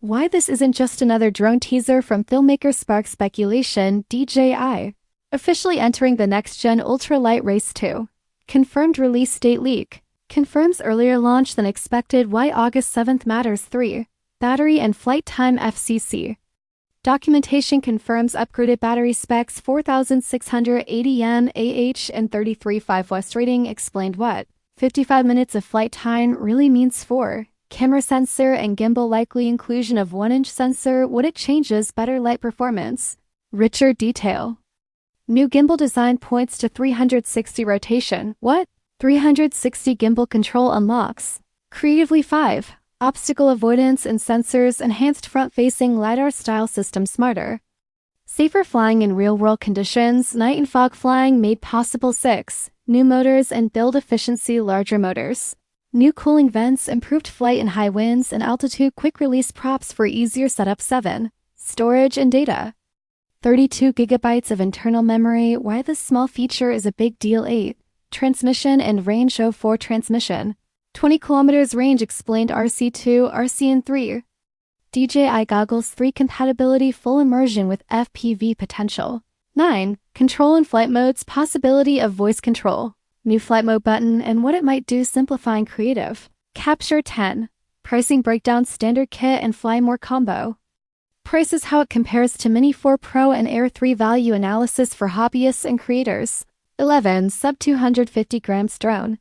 Why this isn't just another drone teaser from filmmaker sparks speculation. DJI officially entering the next-gen ultralight race 2. Confirmed release date leak. Confirms earlier launch than expected. Why August 7th matters. 3. Battery and flight time. FCC documentation confirms upgraded battery specs, 4680 mAh and 33.5 West rating. Explained what 55 minutes of flight time really means. 4. Camera sensor and gimbal likely inclusion of 1-inch sensor. What it changes better light performance. Richer detail. New gimbal design points to 360 rotation. What? 360 gimbal control unlocks creatively. 5. Obstacle avoidance and sensors, enhanced front-facing LiDAR style system, smarter, safer flying in real-world conditions, night and fog flying made possible. 6. New motors and build efficiency, larger motors, new cooling vents, improved flight in high winds and altitude, quick-release props for easier setup. 7. Storage and data. 32 gigabytes of internal memory. Why this small feature is a big deal. 8. Transmission and range. 4. Transmission, 20 kilometers range. Explained. RC2, RCN. 3. DJI goggles. 3. Compatibility, full immersion with FPV potential. 9. Control and flight modes, possibility of voice control, new flight mode button and what it might do, simplifying creative capture. 10. Pricing breakdown, standard kit and fly more combo. Prices, how it compares to Mini 4 Pro and Air 3, value analysis for hobbyists and creators. 11. Sub 250 grams drone.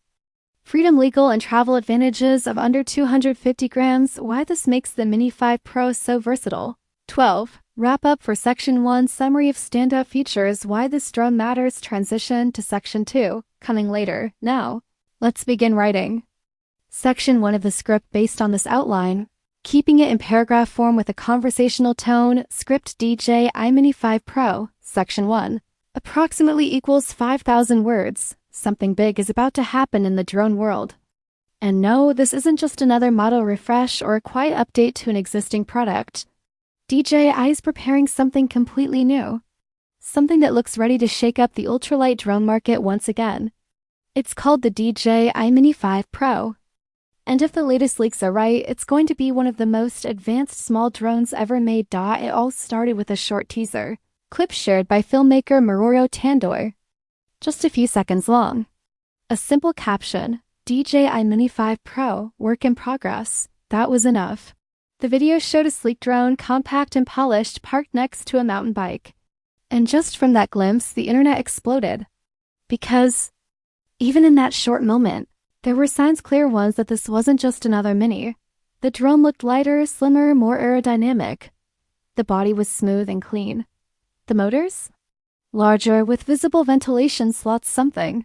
Freedom, legal and travel advantages of under 250 grams. Why this makes the Mini 5 Pro so versatile. 12. Wrap up for Section 1, summary of standout features. Why this drone matters. Transition to Section 2, coming later. Now, let's begin writing. Section 1 of the script based on this outline, keeping it in paragraph form with a conversational tone. Script DJI Mini 5 Pro. Section 1. Approximately equals 5,000 words. Something big is about to happen in the drone world. And no, this isn't just another model refresh or a quiet update to an existing product. DJI is preparing something completely new. Something that looks ready to shake up the ultralight drone market once again. It's called the DJI Mini 5 Pro. And if the latest leaks are right, it's going to be one of the most advanced small drones ever made. It all started with a short teaser clip shared by filmmaker Maruo Tandor, just a few seconds long. A simple caption, DJI Mini 5 Pro, work in progress. That was enough. The video showed a sleek drone, compact and polished, parked next to a mountain bike. And just from that glimpse, the internet exploded. Because even in that short moment, there were signs, clear ones, that this wasn't just another Mini. The drone looked lighter, slimmer, more aerodynamic. The body was smooth and clean. The motors? Larger, with visible ventilation slots, something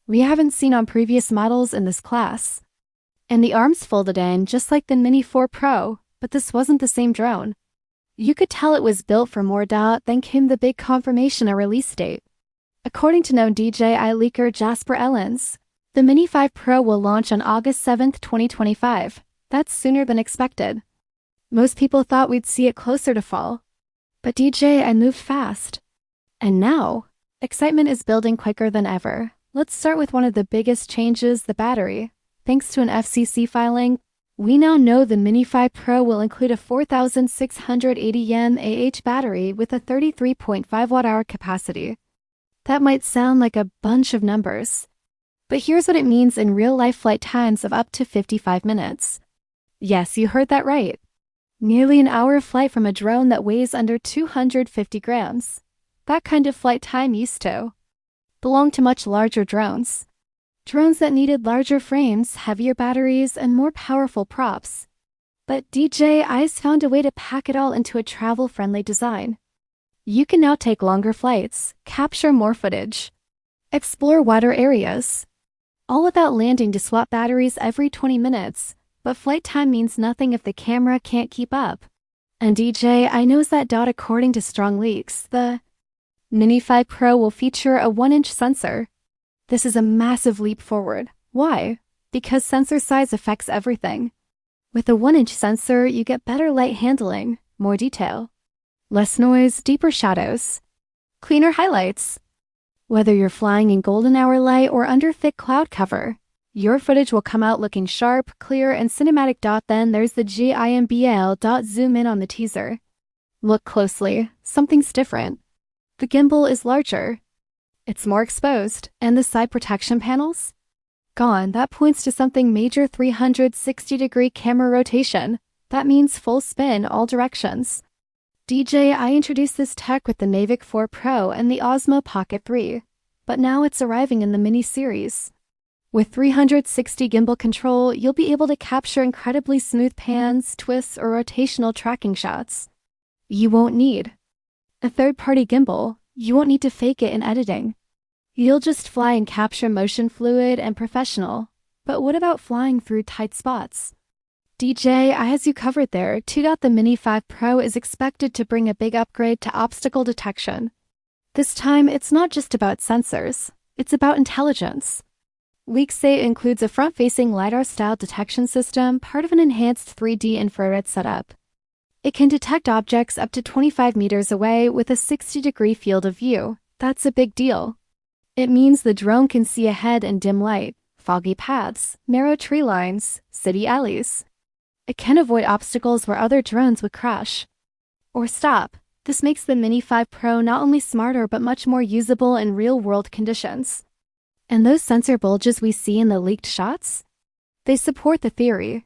we haven't seen on previous models in this class. And the arms folded in, just like the Mini 4 Pro, but this wasn't the same drone. You could tell it was built for more. Then came the big confirmation, a release date. According to known DJI leaker Jasper Ellens, the Mini 5 Pro will launch on August 7th, 2025. That's sooner than expected. Most people thought we'd see it closer to fall. But DJI moved fast. And now, excitement is building quicker than ever. Let's start with one of the biggest changes, the battery. Thanks to an FCC filing, we now know the Mini 5 Pro will include a 4680 mAh battery with a 33.5 watt-hour capacity. That might sound like a bunch of numbers, but here's what it means in real-life flight times of up to 55 minutes. Yes, you heard that right. Nearly an hour of flight from a drone that weighs under 250 grams. That kind of flight time used to belong to much larger drones. Drones that needed larger frames, heavier batteries, and more powerful props. But DJI's found a way to pack it all into a travel-friendly design. You can now take longer flights, capture more footage, explore wider areas, all without landing to swap batteries every 20 minutes. But flight time means nothing if the camera can't keep up. And DJI knows that. According to strong leaks, the Mini 5 Pro will feature a 1-inch sensor. This is a massive leap forward. Why? Because sensor size affects everything. With a 1-inch sensor, you get better light handling, more detail, less noise, deeper shadows, cleaner highlights. Whether you're flying in golden hour light or under thick cloud cover, Your footage will come out looking sharp, clear, and cinematic. Then there's the gimbal. Zoom in on the teaser. Look closely, something's different. The gimbal is larger. It's more exposed, and the side protection panels? Gone. That points to something major. 360-degree camera rotation. That means full spin all directions. DJI introduced this tech with the Mavic 4 Pro and the Osmo Pocket 3, but now it's arriving in the Mini series. With 360 gimbal control, you'll be able to capture incredibly smooth pans, twists, or rotational tracking shots. You won't need a third-party gimbal. You won't need to fake it in editing. You'll just fly and capture motion fluid and professional. But what about flying through tight spots? DJI has you covered there. The Mini 5 Pro is expected to bring a big upgrade to obstacle detection. This time, it's not just about sensors. It's about intelligence. Leaks say it includes a front-facing LiDAR-style detection system, part of an enhanced 3D infrared setup. It can detect objects up to 25 meters away with a 60-degree field of view. That's a big deal. It means the drone can see ahead in dim light, foggy paths, narrow tree lines, city alleys. It can avoid obstacles where other drones would crash or stop. This makes the Mini 5 Pro not only smarter but much more usable in real-world conditions. And those sensor bulges we see in the leaked shots? They support the theory.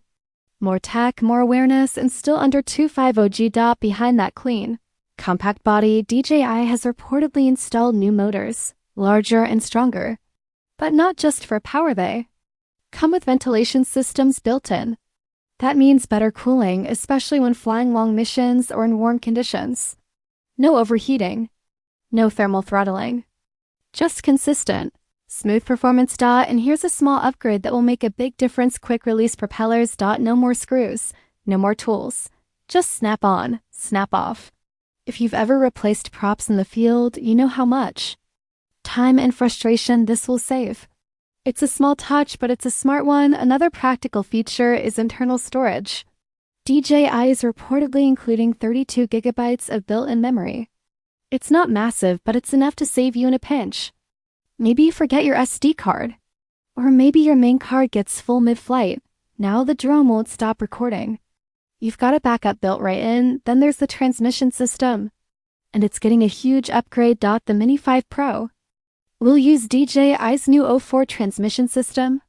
More tech, more awareness, and still under 250 G. Behind that clean, compact body, DJI has reportedly installed new motors, larger and stronger. But not just for power, they come with ventilation systems built in. That means better cooling, especially when flying long missions or in warm conditions. No overheating. No thermal throttling. Just consistent, smooth performance. And here's a small upgrade that will make a big difference. Quick release propellers. No more screws. No more tools. Just snap on, snap off. If you've ever replaced props in the field, you know how much time and frustration this will save. It's a small touch, but it's a smart one. Another practical feature is internal storage. DJI is reportedly including 32 gigabytes of built-in memory. It's not massive, but it's enough to save you in a pinch. Maybe you forget your SD card. Or maybe your main card gets full mid-flight. Now the drone won't stop recording. You've got a backup built right in. Then there's the transmission system. And it's getting a huge upgrade. The Mini 5 Pro will use DJI's new O4 transmission system.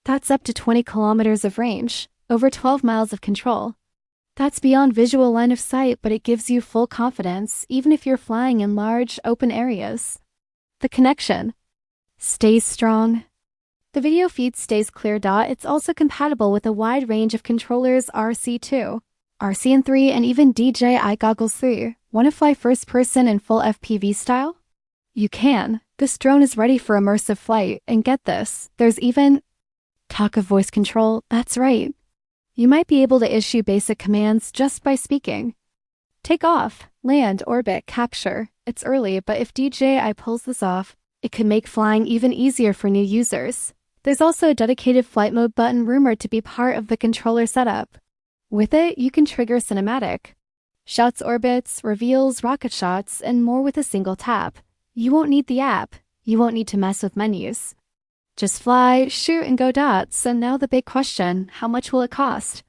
That's up to 20 kilometers of range, over 12 miles of control. That's beyond visual line of sight, but it gives you full confidence, even if you're flying in large, open areas. The connection stays strong. The video feed stays clear. It's also compatible with a wide range of controllers. RC2, RCN3, and even DJI Goggles 3. Want to fly first person in full FPV style? You can. This drone is ready for immersive flight, and get this, there's even talk of voice control. That's right. You might be able to issue basic commands just by speaking. Take off, land, orbit, capture. It's early, but if DJI pulls this off, it could make flying even easier for new users. There's also a dedicated flight mode button rumored to be part of the controller setup. With it, you can trigger cinematic shots, orbits, reveals, rocket shots, and more with a single tap. You won't need the app. You won't need to mess with menus. Just fly, shoot, and go. So now the big question, how much will it cost?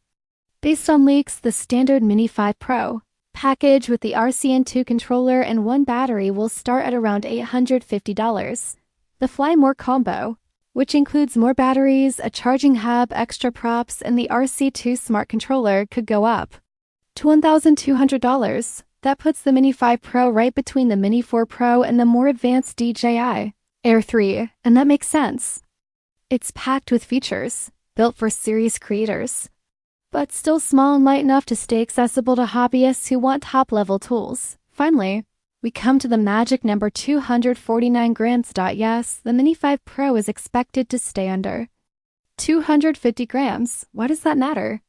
Based on leaks, the standard Mini 5 Pro package with the RCN2 controller and one battery will start at around $850. The Fly More combo, which includes more batteries, a charging hub, extra props, and the RC2 smart controller, could go up to $1,200. That puts the Mini 5 Pro right between the Mini 4 Pro and the more advanced DJI Air 3, and that makes sense. It's packed with features, built for series creators, but still small and light enough to stay accessible to hobbyists who want top-level tools. Finally, we come to the magic number 249 grams. Yes, the Mini 5 Pro is expected to stay under 250 grams. Why does that matter?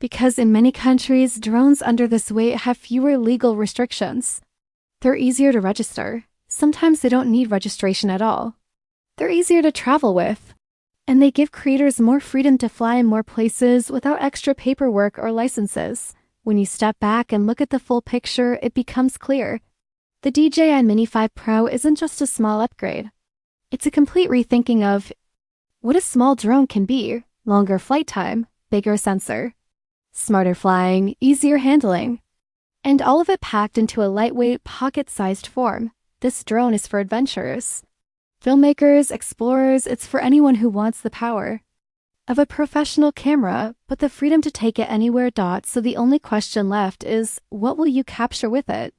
Because in many countries, drones under this weight have fewer legal restrictions. They're easier to register. Sometimes they don't need registration at all. They're easier to travel with. And they give creators more freedom to fly in more places without extra paperwork or licenses. When you step back and look at the full picture, it becomes clear. The DJI Mini 5 Pro isn't just a small upgrade. It's a complete rethinking of what a small drone can be: longer flight time, bigger sensor, smarter flying, easier handling, and all of it packed into a lightweight, pocket-sized form. This drone is for adventurers, filmmakers, explorers. It's for anyone who wants the power of a professional camera, but the freedom to take it anywhere. So the only question left is, what will you capture with it?